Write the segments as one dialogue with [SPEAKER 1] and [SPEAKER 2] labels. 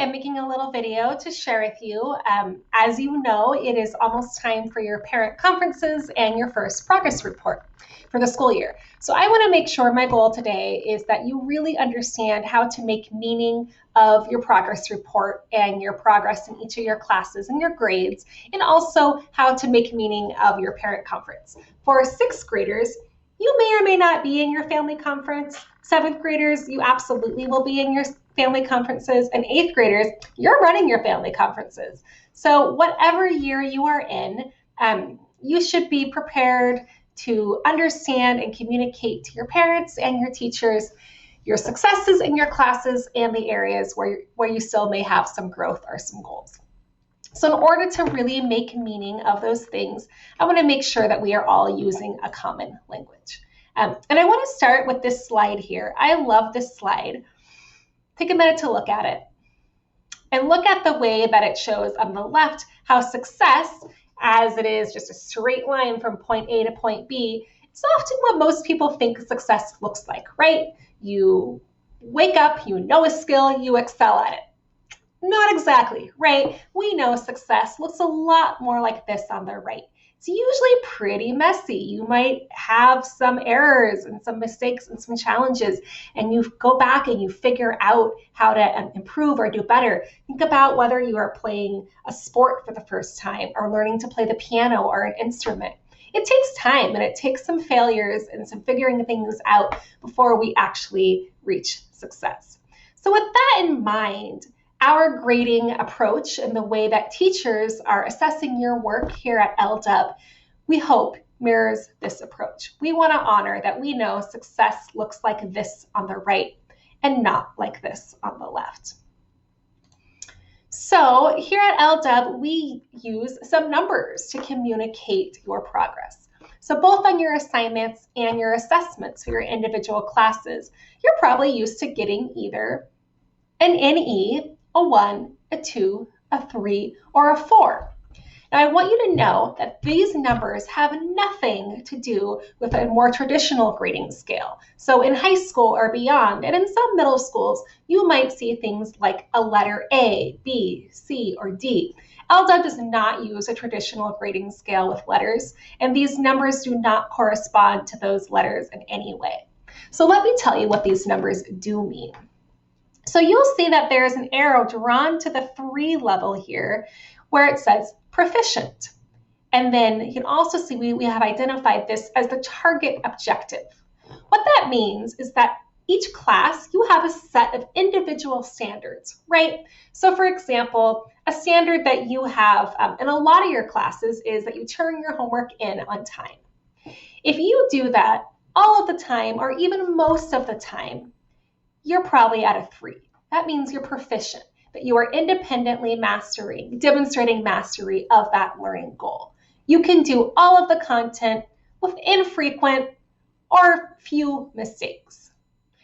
[SPEAKER 1] am making a little video to share with you. As you know, it is almost time for your parent conferences and your first progress report for the school year. So I want to make sure my goal today is that you really understand how to make meaning of your progress report and your progress in each of your classes and your grades, and also how to make meaning of your parent conference. For sixth graders, you may or may not be in your family conference. Seventh graders, you absolutely will be in your family conferences, and eighth graders, you're running your family conferences. So whatever year you are in, you should be prepared to understand and communicate to your parents and your teachers your successes in your classes and the areas where you still may have some growth or some goals. So in order to really make meaning of those things, I want to make sure that we are all using a common language. And I want to start with this slide here. I love this slide. Take a minute to look at it. And look at the way that it shows on the left how success, as it is just a straight line from point A to point B, it's often what most people think success looks like, right? You wake up, you know a skill, you excel at it. Not exactly, right? We know success looks a lot more like this on the right. It's usually pretty messy. You might have some errors and some mistakes and some challenges, and you go back and you figure out how to improve or do better. Think about whether you are playing a sport for the first time or learning to play the piano or an instrument. It takes time and it takes some failures and some figuring things out before we actually reach success. So with that in mind, our grading approach and the way that teachers are assessing your work here at LW, we hope mirrors this approach. We want to honor that we know success looks like this on the right and not like this on the left. So here at LW, we use some numbers to communicate your progress. So both on your assignments and your assessments for your individual classes, you're probably used to getting either an NE, a 1, a 2, a 3, or a 4. Now I want you to know that these numbers have nothing to do with a more traditional grading scale. So in high school or beyond, and in some middle schools, you might see things like a letter A, B, C, or D. LW does not use a traditional grading scale with letters, and these numbers do not correspond to those letters in any way. So let me tell you what these numbers do mean. So you'll see that there's an arrow drawn to the 3 level here where it says proficient. And then you can also see we have identified this as the target objective. What that means is that each class, you have a set of individual standards, right? So for example, a standard that you have in a lot of your classes is that you turn your homework in on time. If you do that all of the time, or even most of the time, you're probably at a 3. That means you're proficient, that you are independently demonstrating mastery of that learning goal. You can do all of the content with infrequent or few mistakes.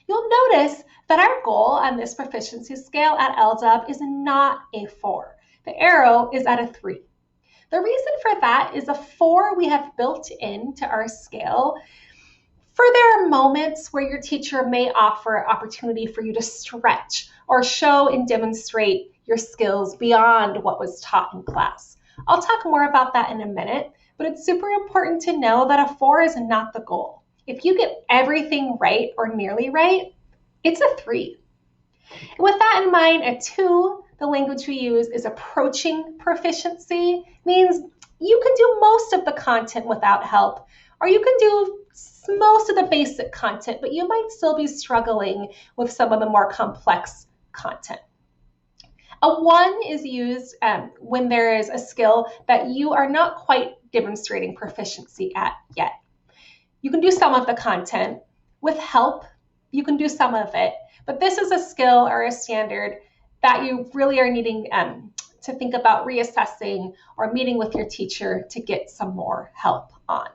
[SPEAKER 1] You'll notice that our goal on this proficiency scale at LW is not a 4. The arrow is at a 3. The reason for that is a 4 we have built into our scale. For there are moments where your teacher may offer an opportunity for you to stretch or show and demonstrate your skills beyond what was taught in class. I'll talk more about that in a minute, but it's super important to know that a 4 is not the goal. If you get everything right or nearly right, it's a 3. And with that in mind, a 2, the language we use is approaching proficiency, means you can do most of the content without help, or you can do most of the basic content, but you might still be struggling with some of the more complex content. A 1 is used when there is a skill that you are not quite demonstrating proficiency at yet. You can do some of the content. With help, you can do some of it, but this is a skill or a standard that you really are needing to think about reassessing or meeting with your teacher to get some more help on.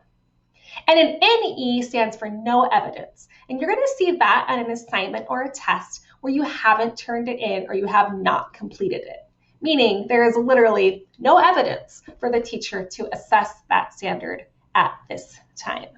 [SPEAKER 1] And an NE stands for no evidence. And you're going to see that on an assignment or a test where you haven't turned it in or you have not completed it, meaning there is literally no evidence for the teacher to assess that standard at this time.